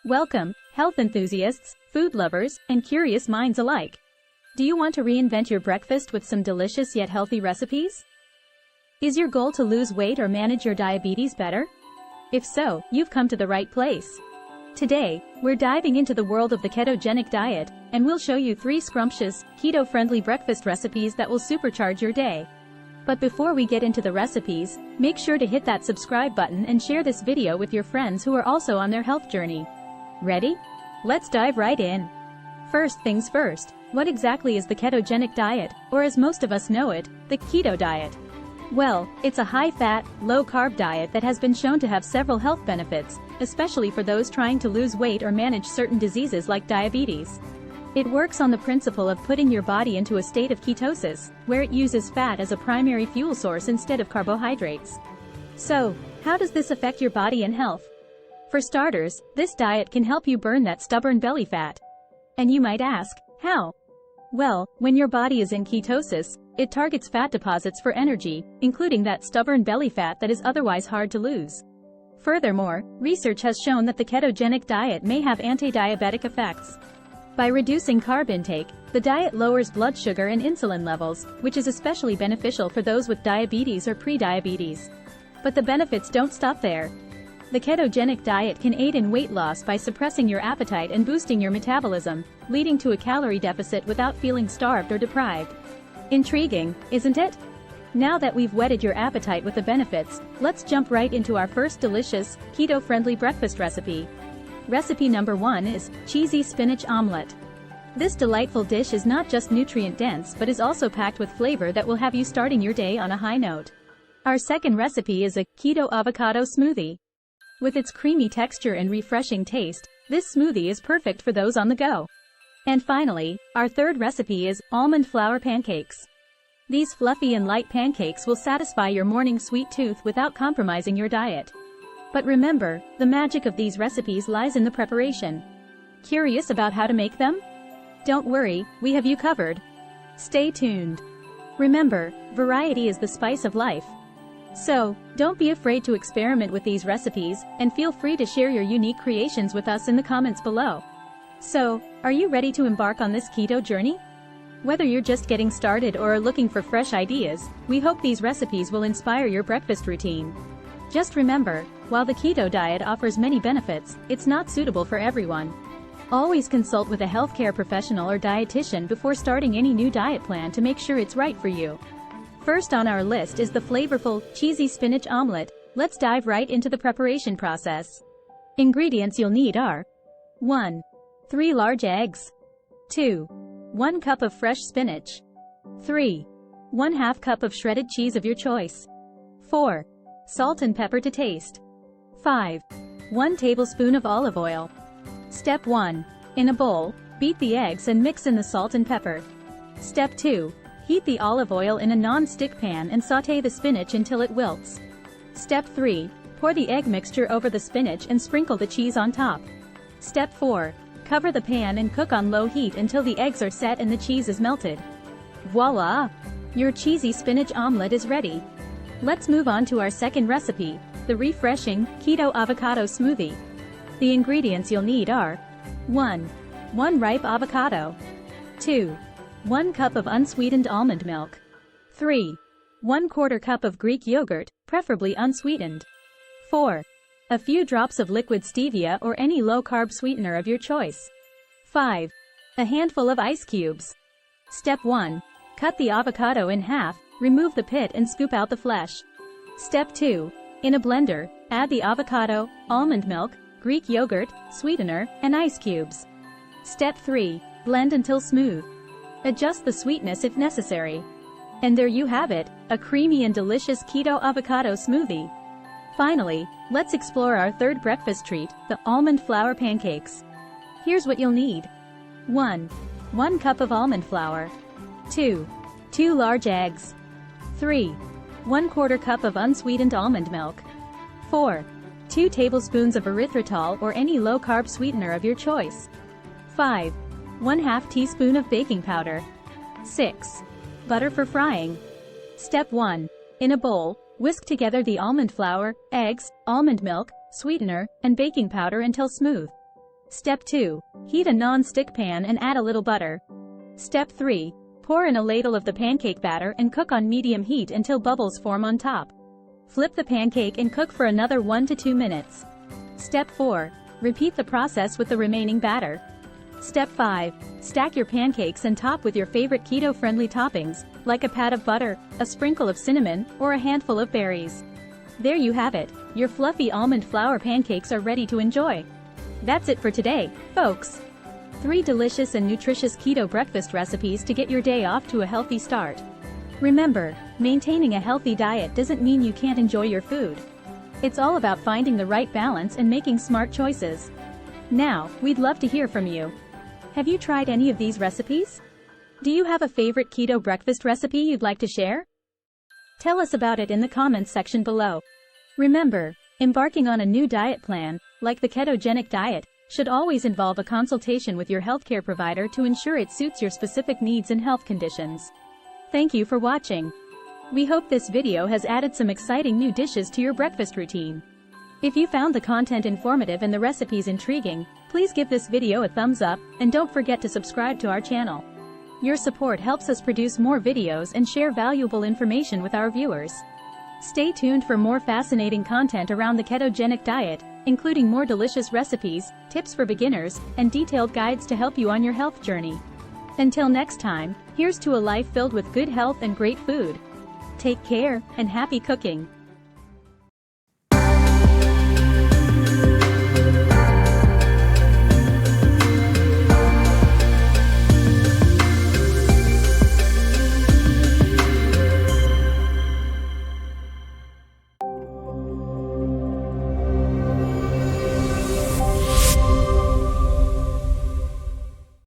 Welcome, health enthusiasts, food lovers, and curious minds alike. Do you want to reinvent your breakfast with some delicious yet healthy recipes? Is your goal to lose weight or manage your diabetes better? If so, you've come to the right place. Today, we're diving into the world of the ketogenic diet, and we'll show you 3 scrumptious, keto-friendly breakfast recipes that will supercharge your day. But before we get into the recipes, make sure to hit that subscribe button and share this video with your friends who are also on their health journey. Ready? Let's dive right in. First things first, what exactly is the ketogenic diet, or as most of us know it, the keto diet? Well, it's a high-fat, low-carb diet that has been shown to have several health benefits, especially for those trying to lose weight or manage certain diseases like diabetes. It works on the principle of putting your body into a state of ketosis, where it uses fat as a primary fuel source instead of carbohydrates. So, how does this affect your body and health? For starters, this diet can help you burn that stubborn belly fat. And you might ask, how? Well, when your body is in ketosis, it targets fat deposits for energy, including that stubborn belly fat that is otherwise hard to lose. Furthermore, research has shown that the ketogenic diet may have anti-diabetic effects. By reducing carb intake, the diet lowers blood sugar and insulin levels, which is especially beneficial for those with diabetes or pre-diabetes. But the benefits don't stop there. The ketogenic diet can aid in weight loss by suppressing your appetite and boosting your metabolism, leading to a calorie deficit without feeling starved or deprived. Intriguing, isn't it? Now that we've whetted your appetite with the benefits, let's jump right into our first delicious, keto-friendly breakfast recipe. Recipe number 1 is cheesy spinach omelette. This delightful dish is not just nutrient-dense but is also packed with flavor that will have you starting your day on a high note. Our second recipe is a keto avocado smoothie. With its creamy texture and refreshing taste, this smoothie is perfect for those on the go. And finally, our third recipe is almond flour pancakes. These fluffy and light pancakes will satisfy your morning sweet tooth without compromising your diet. But remember, the magic of these recipes lies in the preparation. Curious about how to make them? Don't worry, we have you covered. Stay tuned. Remember, variety is the spice of life. So, don't be afraid to experiment with these recipes, and feel free to share your unique creations with us in the comments below. So, are you ready to embark on this keto journey? Whether you're just getting started or are looking for fresh ideas, we hope these recipes will inspire your breakfast routine. Just remember, while the keto diet offers many benefits, it's not suitable for everyone. Always consult with a healthcare professional or dietitian before starting any new diet plan to make sure it's right for you. First on our list is the flavorful, cheesy spinach omelette. Let's dive right into the preparation process. Ingredients you'll need are 1. 3 large eggs. 2. 1 cup of fresh spinach. 3. 1/2 cup of shredded cheese of your choice. 4. Salt and pepper to taste. 5. 1 tablespoon of olive oil. Step 1. In a bowl, beat the eggs and mix in the salt and pepper. Step 2. Heat the olive oil in a non-stick pan and sauté the spinach until it wilts. Step 3. Pour the egg mixture over the spinach and sprinkle the cheese on top. Step 4. Cover the pan and cook on low heat until the eggs are set and the cheese is melted. Voila! Your cheesy spinach omelette is ready. Let's move on to our second recipe, the refreshing, keto avocado smoothie. The ingredients you'll need are 1. 1 ripe avocado. 2. 1 cup of unsweetened almond milk. 3. 1/4 cup of Greek yogurt, preferably unsweetened. 4. A few drops of liquid stevia or any low-carb sweetener of your choice. 5. A handful of ice cubes. Step 1. Cut the avocado in half, remove the pit and scoop out the flesh. Step 2. In a blender, add the avocado, almond milk, Greek yogurt, sweetener, and ice cubes. Step 3. Blend until smooth. Adjust the sweetness if necessary. And there you have it, a creamy and delicious keto avocado smoothie. Finally, let's explore our third breakfast treat, the almond flour pancakes. Here's what you'll need. 1. 1 cup of almond flour. 2. 2 large eggs. 3. 1/4 cup of unsweetened almond milk. 4. 2 tablespoons of erythritol or any low-carb sweetener of your choice. 5. 1/2 teaspoon of baking powder. 6. Butter for frying. Step 1. In a bowl, whisk together the almond flour, eggs, almond milk, sweetener, and baking powder until smooth. Step 2. Heat a non-stick pan and add a little butter. Step 3. Pour in a ladle of the pancake batter and cook on medium heat until bubbles form on top. Flip the pancake and cook for another 1 to 2 minutes. Step 4. Repeat the process with the remaining batter. Step 5. Stack your pancakes and top with your favorite keto-friendly toppings, like a pat of butter, a sprinkle of cinnamon, or a handful of berries. There you have it, your fluffy almond flour pancakes are ready to enjoy. That's it for today, folks. 3 delicious and nutritious keto breakfast recipes to get your day off to a healthy start. Remember, maintaining a healthy diet doesn't mean you can't enjoy your food. It's all about finding the right balance and making smart choices. Now, we'd love to hear from you. Have you tried any of these recipes? Do you have a favorite keto breakfast recipe you'd like to share? Tell us about it in the comments section below. Remember, embarking on a new diet plan, like the ketogenic diet, should always involve a consultation with your healthcare provider to ensure it suits your specific needs and health conditions. Thank you for watching. We hope this video has added some exciting new dishes to your breakfast routine. If you found the content informative and the recipes intriguing, please give this video a thumbs up, and don't forget to subscribe to our channel. Your support helps us produce more videos and share valuable information with our viewers. Stay tuned for more fascinating content around the ketogenic diet, including more delicious recipes, tips for beginners, and detailed guides to help you on your health journey. Until next time, here's to a life filled with good health and great food. Take care, and happy cooking!